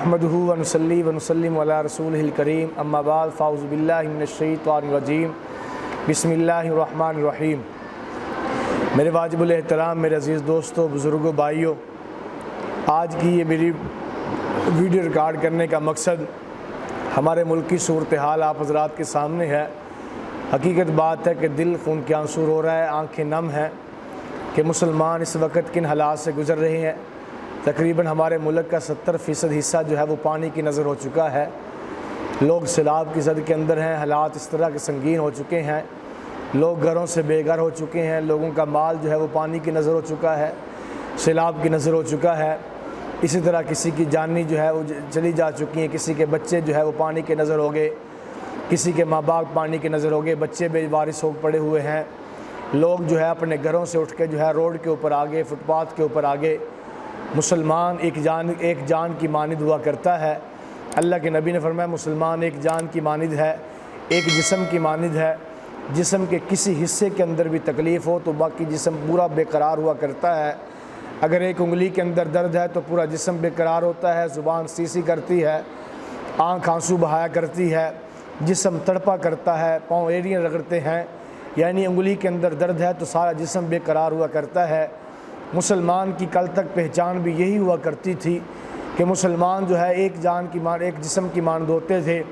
नहमदुहु व नुसल्ली व नुसल्लिमु अला रसूलिहिल करीम अम्मा बाद फ़ाऊज़ु बिल्लाहि मिनश्शैतानिर रजीम बिस्मिल्लाहिर रहमानिर रहीम। मेरे वाजिबुल एहतराम मेरे अज़ीज़ दोस्तों, बुज़ुर्गों, भाइयों, आज की ये मेरी वीडियो रिकॉर्ड करने का मकसद हमारे मुल्क की सूरत हाल आप हज़रात के सामने है। हकीकत बात है कि दिल खून के आंसू रो रहा है, आँखें नम हैं कि मुसलमान इस वक्त किन हालात से गुज़र रहे हैं। तकरीबन हमारे मुल्क का 70% हिस्सा जो है वो पानी की नज़र हो चुका है। लोग सैलाब की ज़द के अंदर हैं, हालात इस तरह के संगीन हो चुके हैं, लोग घरों से बेघर हो चुके हैं, लोगों का माल जो है वो पानी की नज़र हो चुका है, सैलाब की नज़र हो चुका है। इसी तरह किसी की जानी जो है वो चली जा चुकी हैं, किसी के बच्चे जो है वो पानी के नज़र हो गए, किसी के माँ बाप पानी के नज़र हो गए, बच्चे बेवारिस हो पड़े हुए हैं। लोग जो है अपने घरों से उठ के जो है रोड के ऊपर आ गए, फुटपाथ के ऊपर आ गए। मुसलमान एक जान की मानिद हुआ करता है। अल्लाह के नबी ने फरमाया मुसलमान एक जान की मानिद है, एक जिस्म की मानिद है। जिस्म के किसी हिस्से के अंदर भी तकलीफ़ हो तो बाकी जिस्म पूरा बेकरार हुआ करता है। अगर एक उंगली के अंदर दर्द है तो पूरा जिस्म बेकरार होता है, ज़ुबान सीसी करती है, आँख आंसू बहाया करती है, जिस्म तड़पा करता है, पाँव एड़ियाँ रगड़ते हैं। यानी उंगली के अंदर दर्द है तो सारा जिस्म बेकरार हुआ करता है। मुसलमान की कल तक पहचान भी यही हुआ करती थी कि मुसलमान जो है एक जिस्म की मानद होते थे।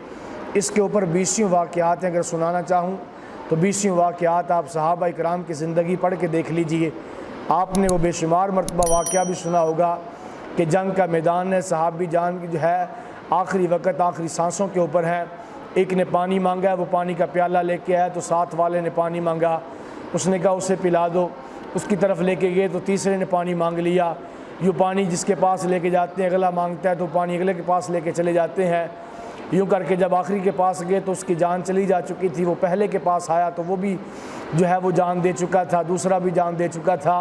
इसके ऊपर 20 वाक़यात हैं, अगर सुनाना चाहूँ तो 20 वाक़यात आप सहाबा इकराम की ज़िंदगी पढ़ के देख लीजिए। आपने वो बेशुमार मरतबा वाक़या भी सुना होगा कि जंग का मैदान है, सहाबी जान की जो है आखिरी वक़्त आखिरी सांसों के ऊपर है। एक ने पानी मांगा है, वो पानी का प्याला लेके आया तो साथ वाले ने पानी मांगा, उसने कहा उसे पिला दो। उसकी तरफ लेके गए तो तीसरे ने पानी मांग लिया। यूँ पानी जिसके पास लेके जाते हैं अगला मांगता है तो पानी अगले के पास लेके चले जाते हैं। यूँ करके जब आखिरी के पास गए तो उसकी जान चली जा चुकी थी। वो पहले के पास आया तो वो भी जो है वो जान दे चुका था, दूसरा भी जान दे चुका था।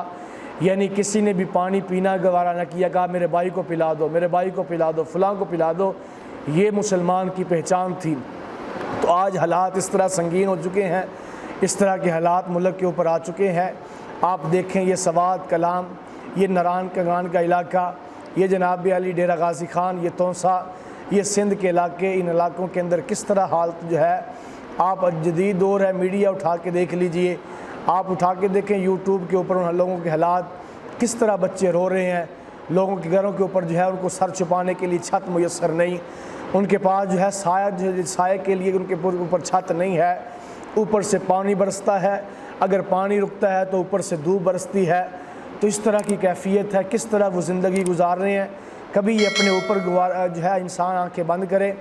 यानी किसी ने भी पानी पीना गवारा न किया, कहा मेरे भाई को पिला दो, मेरे भाई को पिला दो, फ़लाँ को पिला दो। ये मुसलमान की पहचान थी। तो आज हालात इस तरह संगीन हो चुके हैं, इस तरह के हालात मुल्क के ऊपर आ चुके हैं। आप देखें ये सवात कलाम, ये नरान कगान का इलाका, ये जनाब अली डेरा गाजी खान, ये तोसा, ये सिंध के इलाके, इन इलाकों के अंदर किस तरह हालत जो है। आप जदीद दौर है, मीडिया उठा के देख लीजिए, आप उठा के देखें यूट्यूब के ऊपर उन लोगों के हालात, किस तरह बच्चे रो रहे हैं। लोगों के घरों के ऊपर जो है उनको सर छुपाने के लिए छत मुयस्सर नहीं, उनके पास जो है साए के लिए उनके ऊपर छत नहीं है। ऊपर से पानी बरसता है, अगर पानी रुकता है तो ऊपर से धूप बरसती है। तो इस तरह की कैफियत है, किस तरह वो ज़िंदगी गुजार रहे हैं। कभी ये अपने ऊपर जो है इंसान आंखें बंद करे,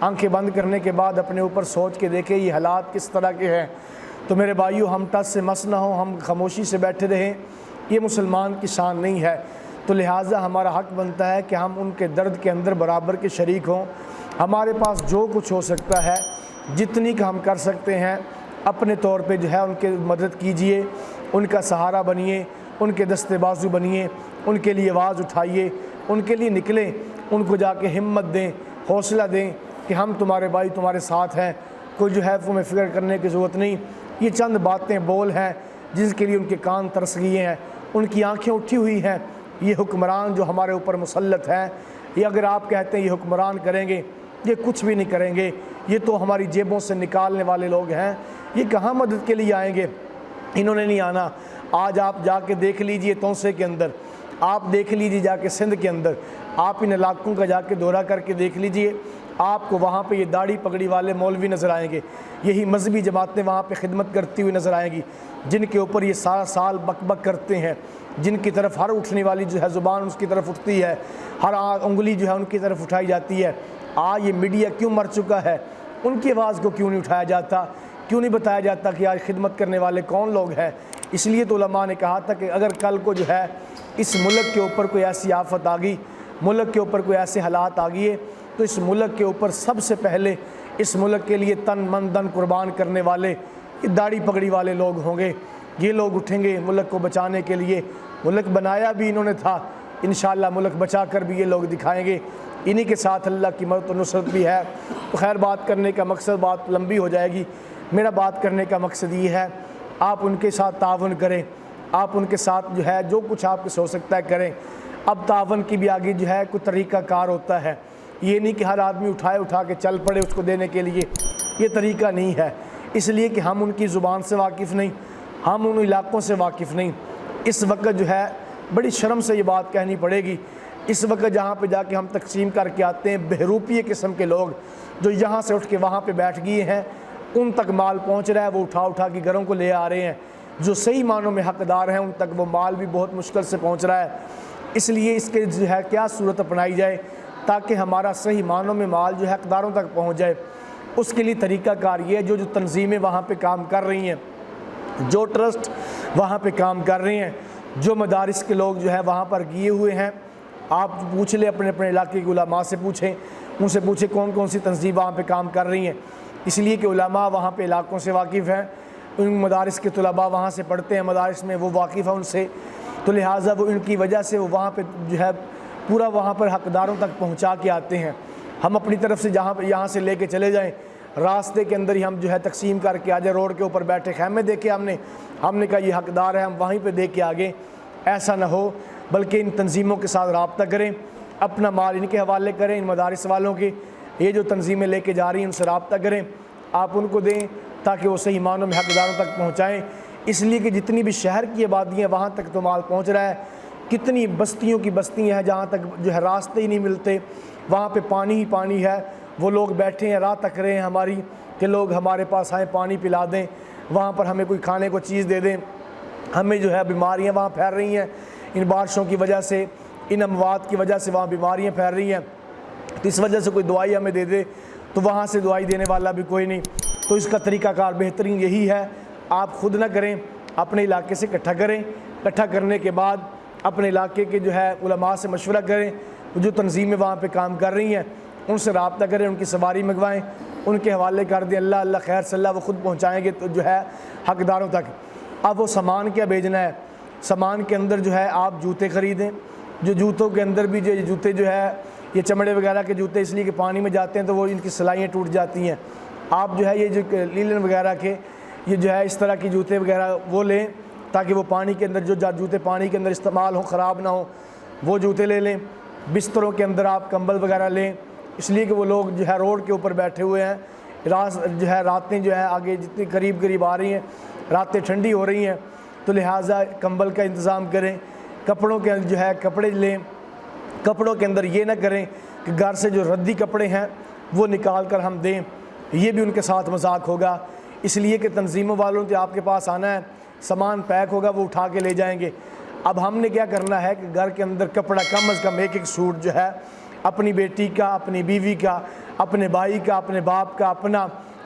आंखें बंद करने के बाद अपने ऊपर सोच के देखे ये हालात किस तरह के हैं। तो मेरे भाइयों, हम टस से मस ना हो, हम खामोशी से बैठे रहें, ये मुसलमान की शान नहीं है। तो लिहाजा हमारा हक़ बनता है कि हम उनके दर्द के अंदर बराबर के शरीक हों। हमारे पास जो कुछ हो सकता है, जितनी का हम कर सकते हैं, अपने तौर पे जो है उनके मदद कीजिए, उनका सहारा बनिए, उनके दस्ते बाजू बनिए, उनके लिए आवाज़ उठाइए, उनके लिए निकलें, उनको जाके हिम्मत दें, हौसला दें कि हम तुम्हारे भाई तुम्हारे साथ हैं, कोई जो है तुम्हें फ़िक्र करने की ज़रूरत नहीं। ये चंद बातें बोल हैं जिसके लिए उनके कान तरस गए हैं, उनकी आँखें उठी हुई हैं। ये हुक्मरान जो हमारे ऊपर मुसल्लत हैं, ये अगर आप कहते हैं ये हुक्मरान करेंगे, ये कुछ भी नहीं करेंगे, ये तो हमारी जेबों से निकालने वाले लोग हैं, ये कहाँ मदद के लिए आएंगे। इन्होंने नहीं आना। आज आप जाके देख लीजिए तोसे के अंदर, आप देख लीजिए जाके सिंध के अंदर, आप इन इलाकों का जाके दौरा करके देख लीजिए, आपको वहाँ पे ये दाढ़ी पगड़ी वाले मौलवी नज़र आएंगे, यही मजहबी जमातें वहाँ पे खिदमत करती हुई नज़र आएंगी, जिनके ऊपर ये सारा साल बक करते हैं, जिनकी तरफ हर उठने वाली जो है ज़ुबान उसकी तरफ उठती है, हर उंगली जो है उनकी तरफ उठाई जाती है। आज ये मीडिया क्यों मर चुका है, उनकी आवाज़ को क्यों नहीं उठाया जाता, क्यों नहीं बताया जाता कि आज खिदमत करने वाले कौन लोग हैं। इसलिए तो उलमा ने कहा था कि अगर कल को जो है इस मुल्क के ऊपर कोई ऐसी आफत आ गई, मुल्क के ऊपर कोई ऐसे हालात आ गए, तो इस मुल्क के ऊपर सबसे पहले इस मुल्क के लिए तन मन धन कुर्बान करने वाले ये दाढ़ी पगड़ी वाले लोग होंगे। ये लोग उठेंगे मुल्क को बचाने के लिए। मुल्क बनाया भी इन्होंने था, इंशाअल्लाह मुल्क बचा कर भी ये लोग दिखाएंगे। इन्हीं के साथ अल्लाह की मदद और नुसरत भी है। तो खैर, बात करने का मकसद बात लंबी हो जाएगी। मेरा बात करने का मकसद ये है, आप उनके साथ तावन करें, आप उनके साथ जो है जो कुछ आपसे हो सकता है करें। अब तावन की भी आगे जो है कोई तरीक़ाकार होता है। ये नहीं कि हर आदमी उठा के चल पड़े उसको देने के लिए, ये तरीका नहीं है। इसलिए कि हम उनकी ज़ुबान से वाकिफ़ नहीं, हम उन इलाक़ों से वाकिफ़ नहीं। इस वक्त जो है बड़ी शर्म से ये बात कहनी पड़ेगी, इस वक्त जहाँ पे जाके हम तकसीम करके आते हैं, बहरूपी किस्म के लोग जो यहाँ से उठ के वहाँ पे बैठ गए हैं, उन तक माल पहुँच रहा है, वो उठा के घरों को ले आ रहे हैं। जो सही मानों में हकदार हैं उन तक वो माल भी बहुत मुश्किल से पहुँच रहा है। इसलिए इसके जो है क्या सूरत अपनाई जाए ताकि हमारा सही मानों में माल जो है हकदारों तक पहुँच जाए। उसके लिए तरीक़ाकार ये है, जो तंजीमें वहाँ पर काम कर रही हैं, जो ट्रस्ट वहाँ पे काम कर रहे हैं, जो मदारिस के लोग जो है वहाँ पर गए हुए हैं, आप पूछ लें अपने अपने इलाके के उलमा से पूछें, उनसे पूछें कौन कौन सी तंजीम वहाँ पे काम कर रही हैं। इसलिए कि उलमा वहाँ पे इलाकों से वाकिफ़ हैं, उन मदारिस के तलबा वहाँ से पढ़ते हैं, मदारिस में वो वाकिफ़ है उनसे, तो लिहाजा वो इनकी वजह से वो वहाँ पर जो है पूरा वहाँ पर हकदारों तक पहुँचा के आते हैं। हम अपनी तरफ से जहाँ यहाँ से ले कर चले जाएँ, रास्ते के अंदर ही हम जो है तकसीम करके आ जाए, रोड के ऊपर बैठे खैमे देखे हमने कहा ये हकदार है, हम वहीं पे दे के आगे, ऐसा ना हो। बल्कि इन तंजीमों के साथ रब्ता करें, अपना माल इनके हवाले करें, इन मदारिस वालों के ये जो तंजीमें लेके जा रही हैं उनसे रब्ता करें, आप उनको दें ताकि वो सही मानों में हकदारों तक पहुँचाएँ। इसलिए कि जितनी भी शहर की आबादी है वहाँ तक तो माल पहुँच रहा है, कितनी बस्तियों की बस्तियाँ हैं जहाँ तक जो है रास्ते ही नहीं मिलते, वहाँ पर पानी ही पानी है। वो लोग बैठे हैं, राह तक रहे हैं हमारी कि लोग हमारे पास आए, पानी पिला दें, वहाँ पर हमें कोई खाने को चीज़ दे दें। हमें जो है बीमारियाँ वहाँ फैल रही हैं, इन बारिशों की वजह से, इन अमवात की वजह से वहाँ बीमारियाँ फैल रही हैं। तो इस वजह से कोई दवाई हमें दे दे, तो वहाँ से दवाई देने वाला भी कोई नहीं। तो इसका तरीक़ाकार बेहतरीन यही है, आप ख़ुद ना करें, अपने इलाके से इकट्ठा करें, इकट्ठा करने के बाद अपने इलाके के जो है उलमा से मशवरा करें, जो तंजीमें वहाँ पर काम कर रही हैं उनसे रब्ता करें, उनकी सवारी मंगवाएं, उनके हवाले कर दें, अल्लाह अल्लाह खैर सल्ला वो ख़ुद पहुँचाएँगे तो जो है हकदारों तक। अब वो सामान क्या भेजना है, सामान के अंदर जो है आप जूते ख़रीदें, जो जूतों के अंदर भी जो जूते जो है ये चमड़े वगैरह के जूते, इसलिए कि पानी में जाते हैं तो वो इनकी सिलाइयाँ टूट जाती हैं। आप जो है ये जो लीलन वगैरह के ये जो है इस तरह की जूते वगैरह वो लें ताकि वो पानी के अंदर जो जूते पानी के अंदर इस्तेमाल हो, ख़राब ना हो, वो जूते ले लें। बिस्तरों के अंदर आप कंबल वगैरह लें, इसलिए कि वो लोग जो है रोड के ऊपर बैठे हुए हैं, जो है रातें जो है आगे जितनी करीब आ रही हैं, रातें ठंडी हो रही हैं, तो लिहाजा कंबल का इंतज़ाम करें। कपड़ों के जो है कपड़े लें, कपड़ों के अंदर ये ना करें कि घर से जो रद्दी कपड़े हैं वो निकाल कर हम दें, ये भी उनके साथ मजाक होगा। इसलिए कि तंजीमों वालों ने आपके पास आना है, सामान पैक होगा वो उठा के ले जाएंगे। अब हमने क्या करना है कि घर के अंदर कपड़ा कम अज़ कम एक सूट जो है अपनी बेटी का, अपनी बीवी का, अपने भाई का, अपने बाप का,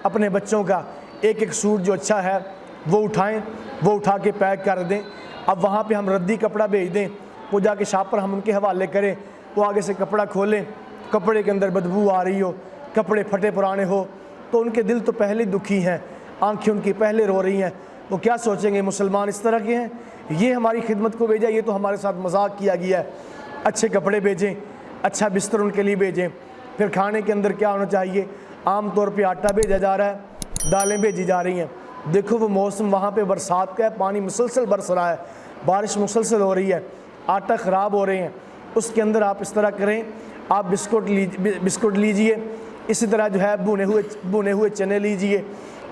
अपने बच्चों का एक सूट जो अच्छा है वो उठाएं, वो उठा के पैक कर दें। अब वहाँ पे हम रद्दी कपड़ा भेज दें, वो जाके शॉप पर हम उनके हवाले करें, वो आगे से कपड़ा खोलें, कपड़े के अंदर बदबू आ रही हो, कपड़े फटे पुराने हो, तो उनके दिल तो पहले दुखी हैं, आंखें उनकी पहले रो रही हैं। वो क्या सोचेंगे मुसलमान इस तरह के हैं, ये हमारी खिदमत को भेजा, ये तो हमारे साथ मजाक किया गया है। अच्छे कपड़े भेजें, अच्छा बिस्तर उनके लिए भेजें। फिर खाने के अंदर क्या होना चाहिए, आम तौर पे आटा भेजा जा रहा है, दालें भेजी जा रही हैं। देखो वो मौसम वहाँ पे बरसात का है, पानी मुसलसल बरस रहा है, बारिश मुसलसल हो रही है, आटा ख़राब हो रहे हैं, उसके अंदर आप इस तरह करें, आप बिस्कुट लीजिए, इसी तरह जो है भुने हुए चने लीजिए,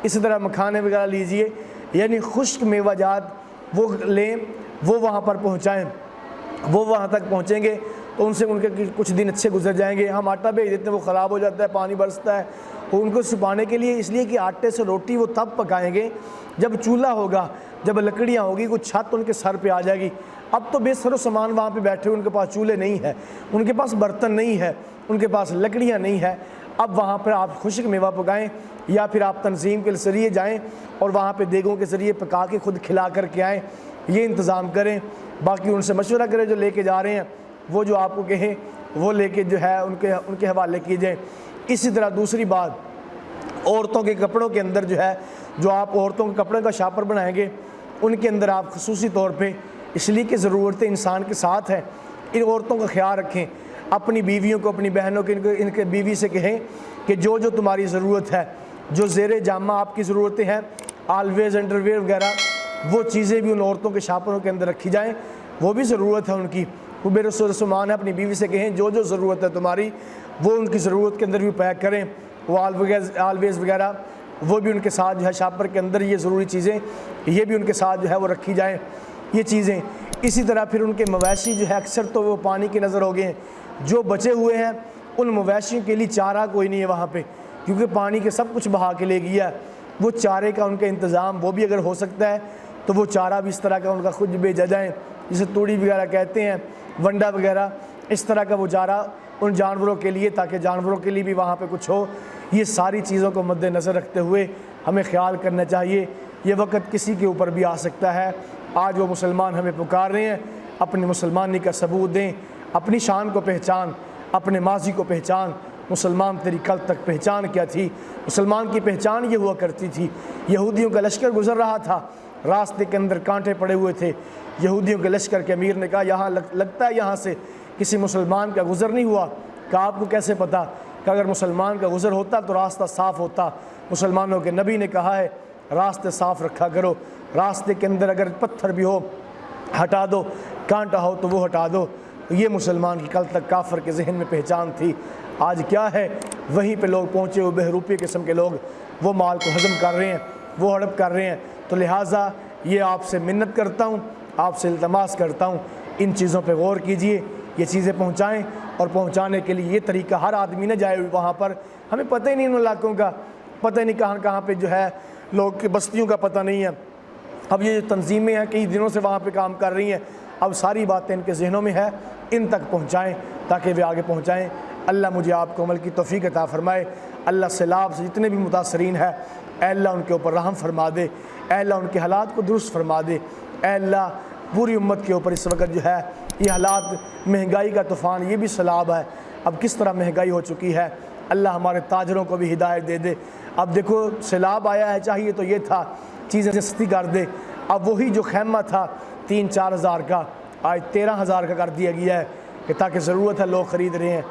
इसी तरह मखाने वगैरह लीजिए, यानी खुश्क मेवाजात वो लें, वो वहाँ पर पहुँचाएँ। वो वहाँ तक पहुँचेंगे तो उनसे उनके कुछ दिन अच्छे गुजर जाएंगे। हम आटा भेज देते हैं, वो ख़राब हो जाता है, पानी बरसता है, वो उनको छुपाने के लिए, इसलिए कि आटे से रोटी वो तब पकाएंगे जब चूल्हा होगा, जब लकड़ियाँ होगी, कुछ छत उनके सर पे आ जाएगी। अब तो बेसरो सामान वहाँ पे बैठे, उनके पास चूल्हे नहीं है, उनके पास बर्तन नहीं है, उनके पास लकड़ियाँ नहीं है। अब वहाँ पर आप खुश्क मेवा पकाएँ, या फिर आप तंजीम के ज़रिए जाएँ और वहाँ पर देगों के ज़रिए पका के खुद खिला करके आएँ, ये इंतज़ाम करें। बाकी उनसे मशवरा करें, जो लेके जा रहे हैं वो जो आपको कहें वो लेके जो है उनके हवाले कीजिए। इसी तरह दूसरी बात, औरतों के कपड़ों के अंदर जो है, जो आप औरतों के कपड़े का शापर बनाएंगे, उनके अंदर आप खसूसी तौर पे, इसलिए कि ज़रूरतें इंसान के साथ हैं, इन औरतों का ख्याल रखें। अपनी बीवियों को, अपनी बहनों को, इनके बीवी से कहें कि जो जो तुम्हारी ज़रूरत है, जो ज़ेरे जामा आपकी ज़रूरतें हैं, ऑलवेज़ अंडरवेयर वगैरह, वो चीज़ें भी उन औरतों के शापरों के अंदर रखी जाएँ, वो भी ज़रूरत है उनकी। वो बेरसमान है, अपनी बीवी से कहें जो जो ज़रूरत है तुम्हारी वो उनकी ज़रूरत के अंदर भी पैक करें। वो आलवेज़ वगैरह वो भी उनके साथ जो है शापर के अंदर ये ज़रूरी चीज़ें ये भी उनके साथ जो है वो रखी जाएँ ये चीज़ें। इसी तरह फिर उनके मवेशी जो है अक्सर तो वो पानी की नज़र हो गए हैं, जो बचे हुए हैं उन मवेशियों के लिए चारा कोई नहीं है वहाँ पे, क्योंकि पानी के सब कुछ बहा के ले गया है। वो चारे का उनका इंतज़ाम वो भी अगर हो सकता है तो वो चारा भी इस तरह का उनका खुद भेजा जाए, जिसे तूड़ी वगैरह कहते हैं, वंडा वगैरह, इस तरह का वो चारा उन जानवरों के लिए, ताकि जानवरों के लिए भी वहाँ पे कुछ हो। ये सारी चीज़ों को मद्देनज़र रखते हुए हमें ख्याल करना चाहिए। ये वक्त किसी के ऊपर भी आ सकता है। आज वो मुसलमान हमें पुकार रहे हैं, अपनी मुसलमानी का सबूत दें, अपनी शान को पहचान, अपने माजी को पहचान। मुसलमान तेरी कल तक पहचान क्या थी? मुसलमान की पहचान ये हुआ करती थी, यहूदियों का लश्कर गुजर रहा था, रास्ते के अंदर कांटे पड़े हुए थे। यहूदियों के लश्कर के अमीर ने कहा यहाँ लगता है यहाँ से किसी मुसलमान का गुज़र नहीं हुआ। कहा आपको कैसे पता? कि अगर मुसलमान का गुज़र होता तो रास्ता साफ़ होता। मुसलमानों के नबी ने कहा है रास्ते साफ़ रखा करो, रास्ते के अंदर अगर पत्थर भी हो हटा दो, कांटा हो तो वो हटा दो। ये मुसलमान की कल तक काफर के जहन में पहचान थी। आज क्या है, वहीं पे लोग पहुँचे हुए बहरूपी किस्म के लोग वो माल को हज़म कर रहे हैं, वो हड़प कर रहे हैं। तो लिहाजा ये आपसे मिन्नत करता हूँ, आपसे इल्तमास करता हूँ, इन चीज़ों पे गौर कीजिए, ये चीज़ें पहुँचाएँ। और पहुँचाने के लिए ये तरीका, हर आदमी न जाए वहाँ पर, हमें पता ही नहीं उन इलाकों का, पता ही नहीं कहाँ कहाँ पे जो है लोग की बस्तियों का पता नहीं है। अब ये जो तंजीमें हैं कई दिनों से वहाँ पे काम कर रही हैं, अब सारी बातें इनके जहनों में है, इन तक पहुँचाएँ ताकि वे आगे पहुँचाएँ। अल्लाह मुझे आपको अमल की तौफीक अता फ़रमाए। अल्लाह सैलाब से जितने भी मुतासरीन है अल्लाह उनके ऊपर रहम फरमा दे, अल्लाह उनके हालात को दुरुस्त फरमा दे। अल्लाह पूरी उम्मत के ऊपर इस वक्त जो है ये हालात, महंगाई का तूफ़ान, ये भी सैलाब है। अब किस तरह महंगाई हो चुकी है, अल्लाह हमारे ताजरों को भी हिदायत दे दे। अब देखो सैलाब आया है, चाहिए तो ये था चीज़ें सस्ती कर दे। अब वही जो खैमा था 3-4 हज़ार का आज 13 हज़ार का कर दिया गया है कि ताकि ज़रूरत है लोग ख़रीद रहे हैं।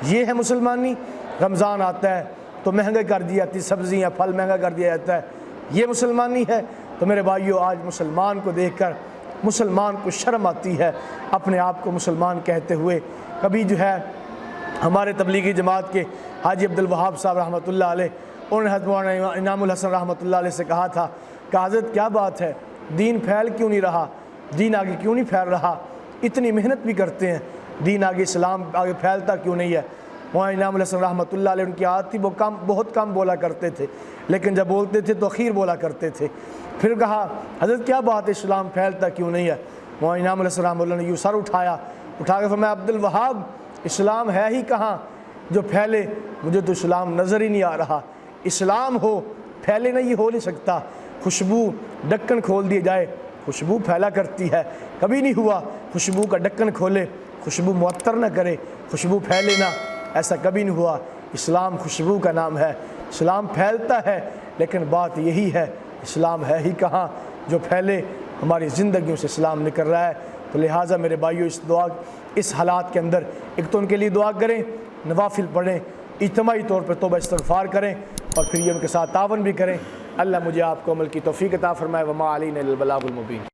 ये है मुसलमानी। रमज़ान आता है तो महंगा कर दी जाती, सब्ज़ियाँ फल महंगा कर दिया जाता है, ये मुसलमानी है। तो मेरे भाइयों, आज मुसलमान को देखकर मुसलमान को शर्म आती है अपने आप को मुसलमान कहते हुए। कभी जो है हमारे तबलीगी जमात के हाजी अब्दुल वहाब साहब रहमतुल्लाह अलैह, उन्होंने हज़रत मौलाना इनामुल हसन रहमतुल्लाह अलैह से कहा था कि हज़रत क्या बात है, दीन फैल क्यों नहीं रहा, दीन आगे क्यों नहीं फैल रहा, इतनी मेहनत भी करते हैं, दीन आगे, इस्लाम आगे फैलता क्यों नहीं है। मौलाना इनामुल हसन रहमतुल्लाह अलैह उनकी आदत थी, वो बहुत कम बोला करते थे, लेकिन जब बोलते थे तो अखीर बोला करते थे। फिर कहा हज़रत क्या बात है, इस्लाम फैलता क्यों नहीं है। मौलाना इनामुल हसन रहमतुल्लाह ने यूँ सर उठा कर फरमाया अब्दुल वहाब, इस्लाम है ही कहाँ जो फैले, मुझे तो इस्लाम नज़र ही नहीं आ रहा। इस्लाम हो फैले नहीं, हो नहीं सकता। खुशबू ढक्कन खोल दिए जाए, खुशबू फैला करती है, कभी नहीं हुआ खुशबू का ढक्कन खोले, खुशबू मुअत्तर न करे, खुशबू फैले ना, ऐसा कभी नहीं हुआ। इस्लाम खुशबू का नाम है, इस्लाम फैलता है, लेकिन बात यही है इस्लाम है ही कहाँ जो फैले। हमारी ज़िंदगियों से इस्लाम निकल रहा है। तो लिहाजा मेरे भाइयों, इस हालात के अंदर एक तो उनके लिए दुआ करें, नवाफिल पढ़ें, इज्तिमाई तौर पर तौबा इस्तिग़फ़ार करें और फिर ये उनके साथ तावन भी करें। अल्लाह मुझे आपको अमल की तौफ़ीक़ अता फ़रमाए। वमा अलैना इल्लल बलागुल मुबीन।